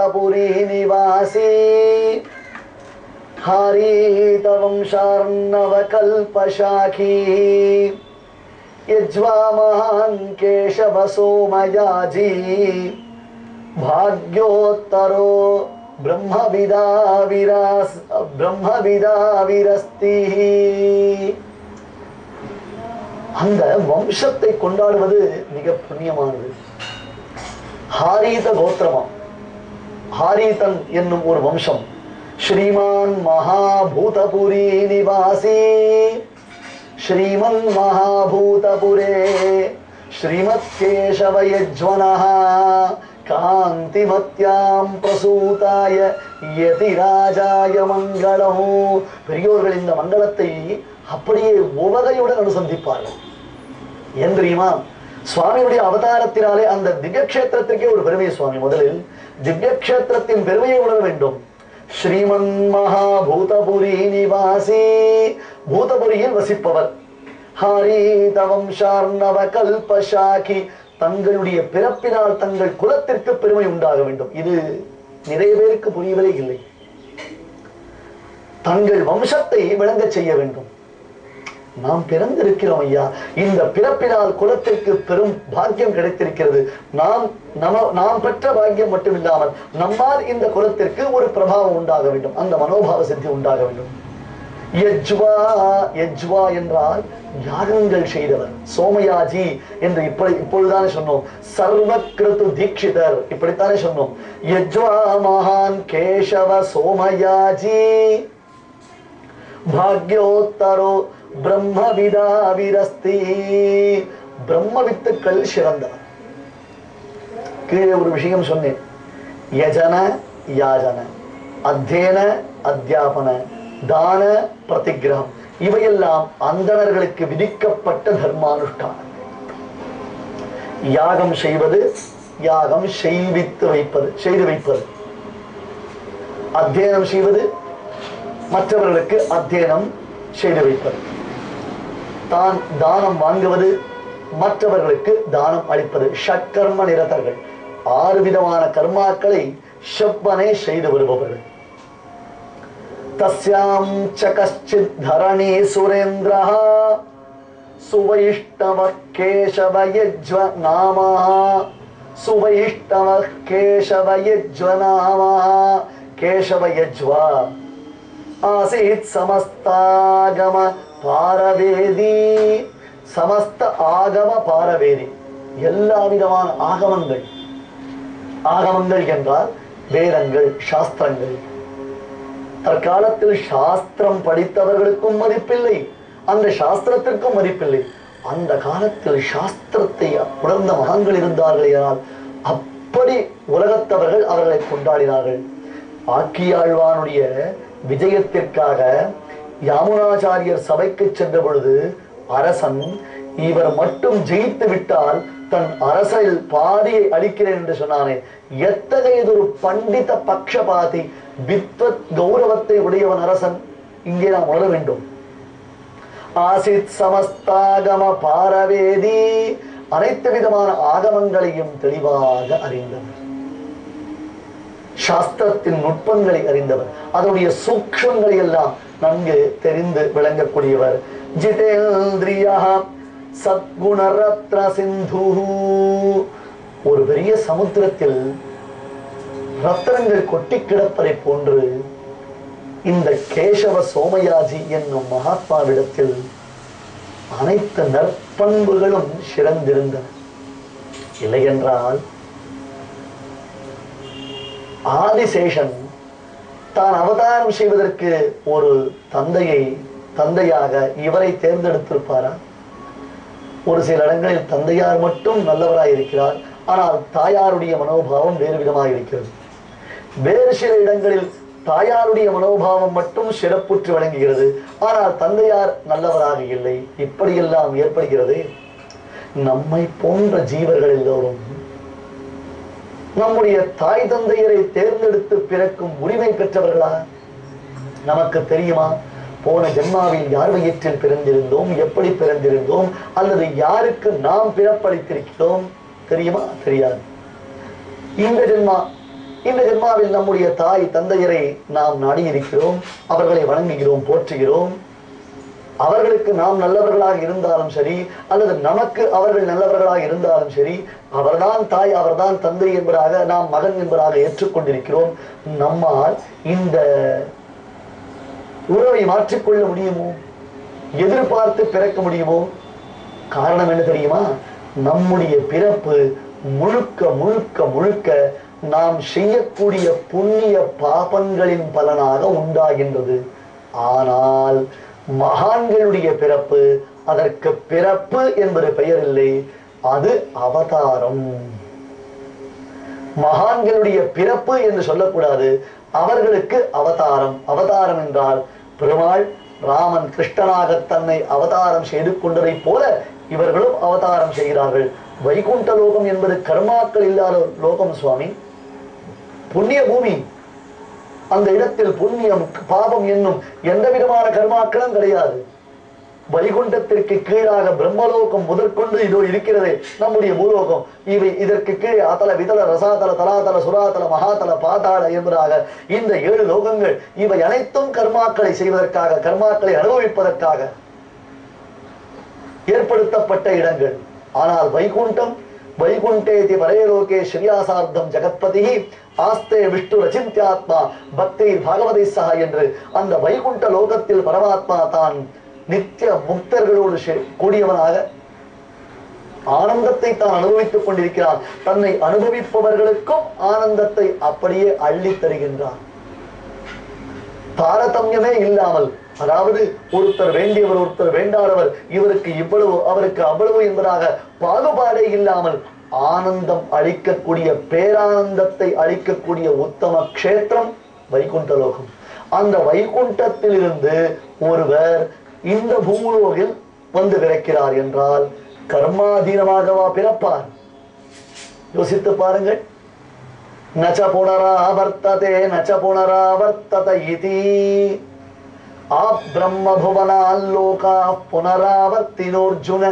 भूतपुरी निवासी हरित वंशार्णवकल्पशाखी यज्वा महान् केशव सोमयाजी भाग्योत्तरो ब्रह्मविदाविरस्ति. அந்த வம்சத்தை கொண்டாடுவது மிக புண்ணியமானது. ஹாரீத கோத்திரமாம். ஹாரீதன் என்னும் ஒரு வம்சம். ஸ்ரீமான் மகாபூதபுரி நிவாசி ஸ்ரீமன் மகாபூதபுரே ஸ்ரீமத் கேசவ யஜ்வனஹ காந்திமத்யாம் பிரசூதாய யதிராஜாய மங்களம். பெரியோர்கள் இந்த மங்களத்தை அப்படியே உவகையுடன் அனுசந்திப்பார்கள். ஏன் தெரியுமா? சுவாமியுடைய அவதாரத்தினாலே அந்த திவ்யக்ஷேத்திரத்திற்கே ஒரு பெருமை. சுவாமி முதலில் திவ்யக்ஷேத்திரத்தின் பெருமையை உணர வேண்டும். ஸ்ரீமன் மகாபூதபுரி நிவாசி, பூதபுரியில் வசிப்பவர். ஹரித வம்சார்ணவ கல்பசாகி, தங்களுடைய பிறப்பினால் தங்கள் குலத்திற்கு பெருமை உண்டாக வேண்டும். இது நிறைய பேருக்கு புரியவதே இல்லை. தங்கள் வம்சத்தை விளங்க செய்ய வேண்டும். நாம் பிறந்திருக்கிறோம் ஐயா, இந்த பிறப்பினால் குலத்திற்கு பெரும் பாக்கியம் கிடைத்திருக்கிறது. நாம் பெற்ற பாக்கியம் மட்டுமில்லாமல் நம்மால் இந்த குலத்திற்கு ஒரு பிரபாவம் உண்டாக வேண்டும், அந்த மனோபாவ சித்தி உண்டாக வேண்டும். யஜ்வா, யஜ்வா என்றால் யாகங்கள் செய்தவர். சோமயாஜி என்று இப்பொழுதுதானே சொன்னோம். சர்வக்ருது தீட்சிதர் இப்படித்தானே சொன்னோம். யஜ்வா மகான் கேசவ சோமயாஜி பாக்யோத்தரோ பிரம்மவிதாவிரஸ்தி, பிரம்மவித்துக்கள் சிறந்தவர். கீழே ஒரு விஷயம் சொன்னேன். யஜன யாஜன, அத்தியன அத்தியாபன, தான பிரதிகிரகம், இவையெல்லாம் அந்தணர்களுக்கு விதிக்கப்பட்ட தர்மானுஷ்டானம். யாகம் செய்வது, யாகம் செய்வித்து வைப்பது, செய்து வைப்பது. அத்தியனம் செய்வது, மற்றவர்களுக்கு அத்தியனம் செய்து வைப்பது. தான் தானம் வாங்குவது, மற்றவர்களுக்கு தானம் அளிப்பது. ஷட்கர்ம நிரதர்கள், 6 விதமான கர்மாக்களை செவ்வனே செய்து வருபவர்கள். தஸ்யாம் ச கஷ்சித் தரணி சுரேந்திரஹ சுவைஷ்ணவ கேசவ யஜ்வ நாமஹ, சுவைஷ்ணவ கேசவ யஜ்வ நாமஹ. கேசவ யஜ்வா ஆசீத் சமஸ்தாகம பாரவேதி, சமஸ்த ஆகம பாரவேதி, எல்லா விதமான ஆகமங்கள். ஆகமங்கள் என்றால் வேதங்கள், சாஸ்திரங்கள். தற்காலத்தில் சாஸ்திரம் படித்தவர்களுக்கும் மதிப்பில்லை, அந்த சாஸ்திரத்திற்கும் மதிப்பில்லை. அந்த காலத்தில் சாஸ்திரத்தை உணர்ந்த மகான்கள் இருந்தார்களே, அப்படி உலகத்தவர்கள் அவர்களை கொண்டாடினார்கள். ஆக்கியாழ்வானுடைய விஜயத்திற்காக யாமுனாச்சாரியர் சபைக்கு சென்ற பொழுது அரசன் இவர் மட்டும் ஜெயித்து விட்டால் தன் அரசில் பாதியை அளிக்கிறேன் என்று சொன்னானே, எத்தகையதொரு பண்டித பக்ஷபாதி வித்வத் கௌரவத்தை உடையவன் அரசன். இங்கே நாம் உணர வேண்டும். ஆசித் சமஸ்தாகம பாரவேதி, அனைத்து விதமான ஆகமங்களையும் தெளிவாக அறிந்தவர். சாஸ்திரத்தின் நுட்பங்களை அறிந்தவர், அதனுடைய சூக்ஷ்மங்களை எல்லாம் நன்கு தெரிந்து விளங்கக்கூடியவர். ஜிதேந்திரியா சத்குணரத்ன சிந்து, ஒரு பெரிய சமுத்திரத்தில் ரத்னங்கள் கொட்டி கிடப்பதை போன்று இந்த கேசவ சோமயாஜி என்னும் மகாத்மாவிடத்தில் அனைத்து நற்பண்புகளும் சிறந்திருந்தன. இல்லை என்றால் ஆதிசேஷன் தான் அவதாரம் செய்வதற்கு ஒரு தந்தையாக இவரை தேர்ந்தெடுத்திருப்பாரா? ஒரு சில இடங்களில் தந்தையார் மட்டும் நல்லவராய் இருக்கிறார், ஆனால் தாயாருடைய மனோபாவம் வேறு விதமாக இருக்கிறது. வேறு சில இடங்களில் தாயாருடைய மனோபாவம் மட்டும் சிறப்புற்று வழங்குகிறது, ஆனால் தந்தையார் நல்லவராக இல்லை. இப்படியெல்லாம் ஏற்படுகிறது. நம்மை போன்ற ஜீவர்கள் எல்லோரும் நம்முடைய தாய் தந்தையரை தேர்ந்தெடுத்து பிறக்கும் உரிமை பெற்றவர்களா? நமக்கு தெரியுமா? போன ஜென்மாவில் யார் வயிற்றில் பிறந்திருந்தோம், எப்படி பிறந்திருந்தோம், அல்லது யாருக்கு நாம் பிறப்பளித்திருக்கிறோம் தெரியுமா? தெரியாது. இந்த ஜென்மா இந்த ஜென்மாவில் நம்முடைய தாய் தந்தையரை நாம் நாடியிருக்கிறோம், அவர்களை வணங்குகிறோம், போற்றுகிறோம். அவர்களுக்கு நாம் நல்லவர்களாக இருந்தாலும் சரி, அல்லது நமக்கு அவர்கள் நல்லவர்களாக இருந்தாலும் சரி, அவர்தான் தாய், அவர்தான் தந்தை என்பதாக நாம் மகன் என்பதாக ஏற்றுக்கொண்டிருக்கிறோம். நம்மால் இந்த உறவை மாற்றிக்கொள்ள முடியுமோ? எதிர்பார்த்து பிறக்க முடியுமோ? காரணம் என்ன தெரியுமா? நம்முடைய பிறப்பு முழுக்க முழுக்க முழுக்க நாம் செய்யக்கூடிய புண்ணிய பாபங்களின் பலனாக உண்டாகின்றது. ஆனால் மகான்களுடைய பிறப்பு, அதற்கு பிறப்பு என்பது பெயர் இல்லை, அது அவதாரம். மகான்களுடைய பிறப்பு என்று சொல்லக்கூடாது, அவர்களுக்கு அவதாரம். அவதாரம் என்றால் பெருமாள் ராமன் கிருஷ்ணனாக தன்னை அவதாரம் செய்து கொண்டதை போல இவர்களும் அவதாரம் செய்கிறார்கள். வைகுண்ட லோகம் என்பது கர்மாக்கள் இல்லாத லோகம் சுவாமி, புண்ணிய பூமி. அந்த இடத்தில் புண்ணியம் பாபம் என்னும் எந்த விதமான கர்மாக்களும் கிடையாது. வைகுண்டத்திற்கு கீழாக பிரம்மலோகம் முதற்கொண்டு இதோ இருக்கிறது நம்முடைய பூலோகம். இவை இதற்கு கீழே அதல விதல ரசாதல தலாதல சுராதல மகாதல பாதாள என்பதாக இந்த 7 லோகங்கள், இவை அனைத்தும் கர்மாக்களை செய்வதற்காக, கர்மாக்களை அனுபவிப்பதற்காக ஏற்படுத்தப்பட்ட இடங்கள். ஆனால் வைகுண்டம், வைகுண்டேதி பரேலோகே ஸ்ரீயாசார்த்தம் ஜெகத்பதி ஆஸ்தே விஷ்ணு ரச்சித்யாத்மா பக்தி பாகவதை சஹா என்று அந்த வைகுண்ட லோகத்தில் பரமாத்மா தான் நித்திய முக்தர்களோடு கூடியவனாக ஆனந்தத்தை தான் அனுபவித்துக் கொண்டிருக்கிறான். தன்னை அனுபவிப்பவர்களுக்கும் ஆனந்தத்தை அப்படியே அள்ளி தருகின்றான். தாரதமியமே இல்லாமல், அதாவது ஒருத்தர் வேண்டியவர் ஒருத்தர் வேண்டாதவர், இவருக்கு இவ்வளவு அவருக்கு அவ்வளவு என்பதாக பாகுபாடே இல்லாமல் ஆனந்தம் அளிக்கக்கூடிய, பேரானந்தத்தை அளிக்கக்கூடிய உத்தம க்ஷேத்திரம் வைகுண்ட லோகம். அந்த வைகுண்டத்தில் இருந்து ஒருவர் இந்த பூலோகில் வந்து பிறக்கிறார் என்றால் கர்மாதீனமாகவா பிறப்பார்? யோசித்து பாருங்கள். நச்ச புனராவர்த்ததே நச்ச புனராவர்த்தத இதி ஆ பிரம்ம புவனால்லோகா புனராவர்த்தினோர்ஜுன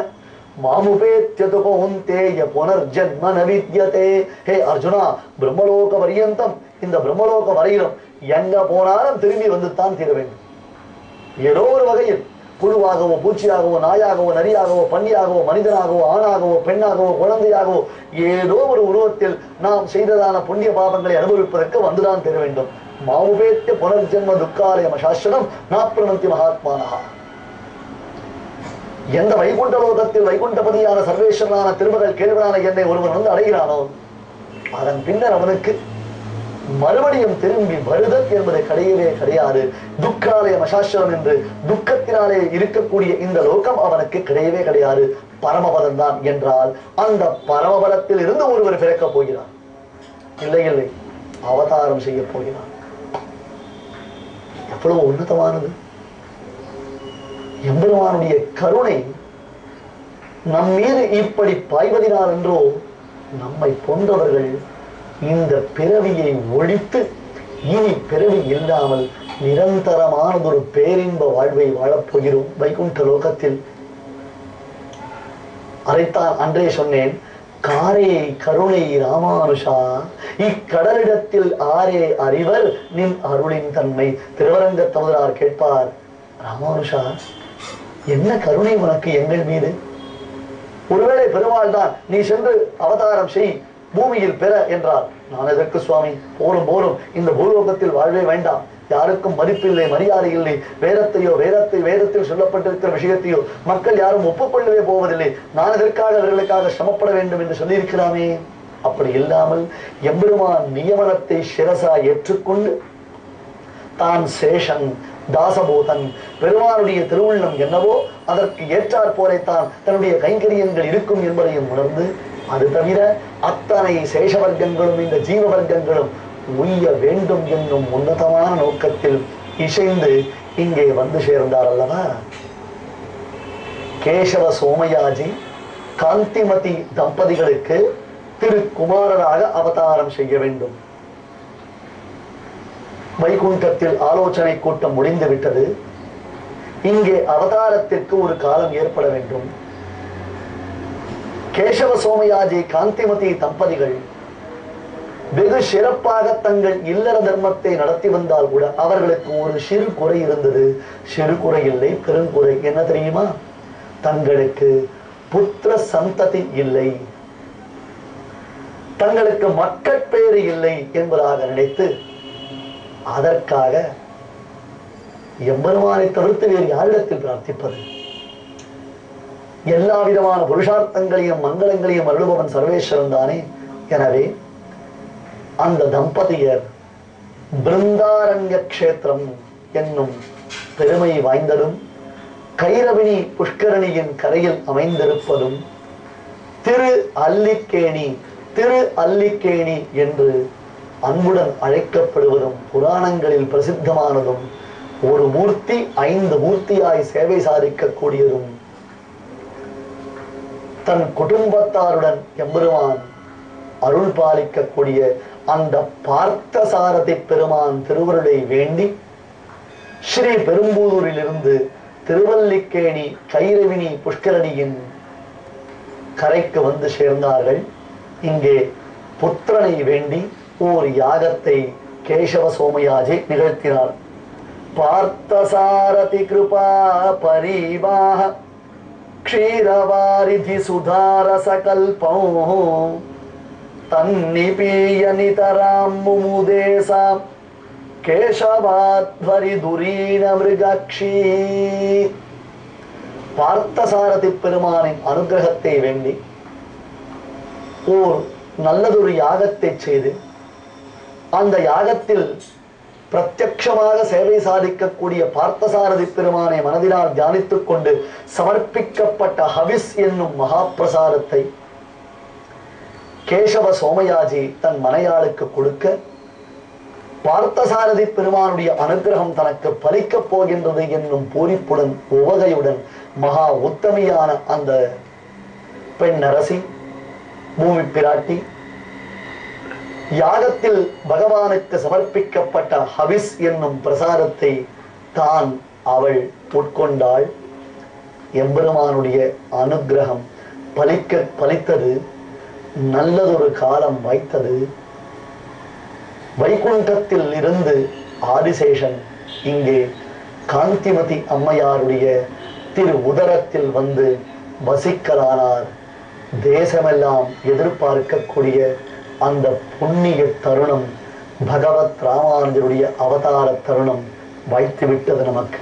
மாமுபேத்யது கௌந்தேய புனர்ஜன்ம ந வித்யதே. ஹே அர்ஜுனா, பிரம்மலோக பரியந்தம், இந்த பிரம்மலோக வரையிலும் எங்க போனாலும் திரும்பி வந்துத்தான் தீர வேண்டும். ஏதோ ஒரு வகையில் புழுவாகவோ பூச்சியாகவோ நாயாகவோ நரியாகவோ பன்னியாகவோ மனிதனாகவோ ஆணாகவோ பெண்ணாகவோ குழந்தையாகவோ ஏதோ ஒரு உருவத்தில் நாம் செய்ததான புண்ணிய பாபங்களை அனுபவிப்பதற்கு வந்துதான் தர வேண்டும். மாவுபேத்திய புனர்ஜென்ம துக்காலயம் சாஸ்வதம் நாப்ரணந்தி மகாத்மானஹா. எந்த வைகுண்ட லோகத்தில் வைகுண்டபதியான சர்வேஸ்வரனான திருமகள் கேள்வனான என்னை ஒருவன் வந்து அடைகிறானோ, அதன் பின்னர் அவனுக்கு மறுபடியும் திரும்பி வருதல் என்பது கிடையவே கிடையாது. துக்காலயம் அசாஸ்வரம் என்று துக்கத்தினாலே இருக்கக்கூடிய இந்த லோகம் அவனுக்கு கிடையவே கிடையாது. பரமபதம் தான் என்றால் அந்த பரமபதத்தில் இருந்து ஒருவர் பிறக்கப் போகிறார். இல்லை இல்லை, அவதாரம் செய்ய போகிறார். எவ்வளவு உன்னதமானது! எம்பெருமானுடைய கருணை நம் மீது இப்படி பாய்வதினால் என்றோ நம்மை போன்றவர்கள் இந்த பிறவியை ஒழித்து இனி பிறவி இல்லாமல் நிரந்தரமானதொரு பேரின்ப வாழ்வை வாழப்போகிறோம் வைகுண்ட லோகத்தில். அதைத்தான் அன்றே சொன்னேன். காரே கருணை ராமானுஷா, இக்கடலிடத்தில் ஆரே அறிவர் நின் அருளின் தன்மை. திருவரங்க தமுதனார் கேட்பார், ராமானுஷா, என்ன கருணை உனக்கு எங்கள் மீது? ஒருவேளை பெருமாள் தான் நீ சென்று அவதாரம் செய், பூமியில் பெற என்றார். நான் எதற்கு சுவாமி? போரும் போரும், இந்த பூலோகத்தில் வாழ்வே வேண்டாம். யாருக்கும் மதிப்பில்லை, மரியாதை இல்லை. வேதத்தில் சொல்லப்பட்டிருக்கிற விஷயத்தையோ மக்கள் யாரும் ஒப்புக்கொள்ளவே போவதில்லை. நான் எதற்காக அவர்களுக்காக சிரமப்பட வேண்டும் என்று சொல்லியிருக்கிறாமே. அப்படி இல்லாமல் எம்பெருமான் நியமனத்தை சிரசா ஏற்றுக்கொண்டு தான் சேஷன் தாசபோதன், பெருமானுடைய திருவுள்ளம் என்னவோ அதற்கு ஏற்றாற் போலைத்தான் தன்னுடைய கைங்கரியங்கள் இருக்கும் என்பதையும் உணர்ந்து, அது தவிர அத்தனை சேஷ வர்க்கங்களும் இந்த ஜீவ வர்க்கங்களும் உய்ய வேண்டும் என்னும் உன்னதமான நோக்கத்தில் இசைந்து இங்கே வந்து சேர்ந்தார் அல்லவா. கேசவ சோமயாஜி காந்திமதி தம்பதிகளுக்கு திருக்குமாரராக அவதாரம் செய்ய வேண்டும். வைகுண்டத்தில் ஆலோசனை கூட்டம் முடிந்து விட்டது. இங்கே அவதாரத்திற்கு ஒரு காலம் ஏற்பட வேண்டும். கேசவ சோமயாஜி காந்திமதி தம்பதிகள் வெகு சிறப்பாக தங்கள் இல்லற தர்மத்தை நடத்தி வந்தால் கூட அவர்களுக்கு ஒரு சிறு குறை இருந்தது. சிறு குறை இல்லை, பெருங்குறை. என்ன தெரியுமா? தங்களுக்கு புத்திர சந்ததி இல்லை, தங்களுக்கு மக்கட்பேறு இல்லை என்பதாக நினைத்து அதற்காக எம்பெருமானை தவிர்த்து வேறு யாரிடத்தில் பிரார்த்திப்பது? எல்லா விதமான புருஷார்த்தங்களையும் மங்களங்களையும் அருளுபவன் சர்வேஸ்வரன் தானே. எனவே அந்த தம்பதியர் பிருந்தாரண்ய கஷேத்திரம் என்னும் பெருமை வாய்ந்ததும் கைரவினி புஷ்கரணியின் கரையில் அமைந்திருப்பதும் திரு அல்லிக்கேணி என்று அன்புடன் அழைக்கப்படுவதும் புராணங்களில் பிரசித்தமானதும் ஒரு மூர்த்தி 5 மூர்த்தியாய் சேவை சாதிக்கக்கூடியதும் தன் குடும்பத்தாருடன் எம்பெருமான் அருள் பாலிக்கக்கூடிய அந்த பார்த்தசாரதி பெருமான் திருவருளை வேண்டி ஸ்ரீ பெரும்பூதூரிலிருந்து திருவல்லிக்கேணி கைரவினி புஷ்கரணியின் கரைக்கு வந்து சேர்ந்தார்கள். இங்கே புத்திரனை வேண்டி ஓர் யாகத்தை கேசவ சோமயாஜி நிகழ்த்தினார். பார்த்தசாரதி கிருபா பரிவாஹ க்ஷீரவாரிதி சுதாரசகல்பம் தன்னிபீய நிதராம் முமுதேசாம் கேசவாத்வரி துரீண மிருகாட்சி. பார்த்தசாரதி பெருமானின் அனுகிரகத்தை வேண்டி ஓர் நல்லதொரு யாகத்தை செய்து அந்த யாகத்தில் பிரத்யக்ஷமாக சேவை சாதிக்கக்கூடிய பார்த்தசாரதி பெருமானை மனதினால் தியானித்துக் கொண்டு சமர்ப்பிக்கப்பட்ட ஹவிஸ் என்னும் மகாபிரசாதத்தை கேசவ சோமயாஜி தன் மனையாளுக்கு கொடுக்க பார்த்தசாரதி பெருமானுடைய அனுகிரகம் தனக்கு பலிக்கப் போகின்றது என்னும் பூரிப்புடன் உவகையுடன் மகா உத்தமியான அந்த பெண் அரசி பூமி பிராட்டி யாகத்தில் பகவானுக்கு சமர்ப்பிக்கப்பட்ட ஹவிஸ் என்னும் பிரசாதத்தை தான் அவள் உட்கொண்டாள். எம்பெருமானுடைய அனுகிரகம் பலித்தது. நல்லதொரு காலம் வாய்த்தது. வைகுண்டத்தில் இருந்து ஆதிசேஷன் இங்கே காந்திமதி அம்மையாருடைய திரு உதரத்தில் வந்து வசிக்கலானார். தேசமெல்லாம் எதிர்பார்க்கக்கூடிய அந்த புண்ணிய தருணம், பகவத் ராமானுஜருடைய அவதார தருணம் வாய்த்து விட்டது நமக்கு.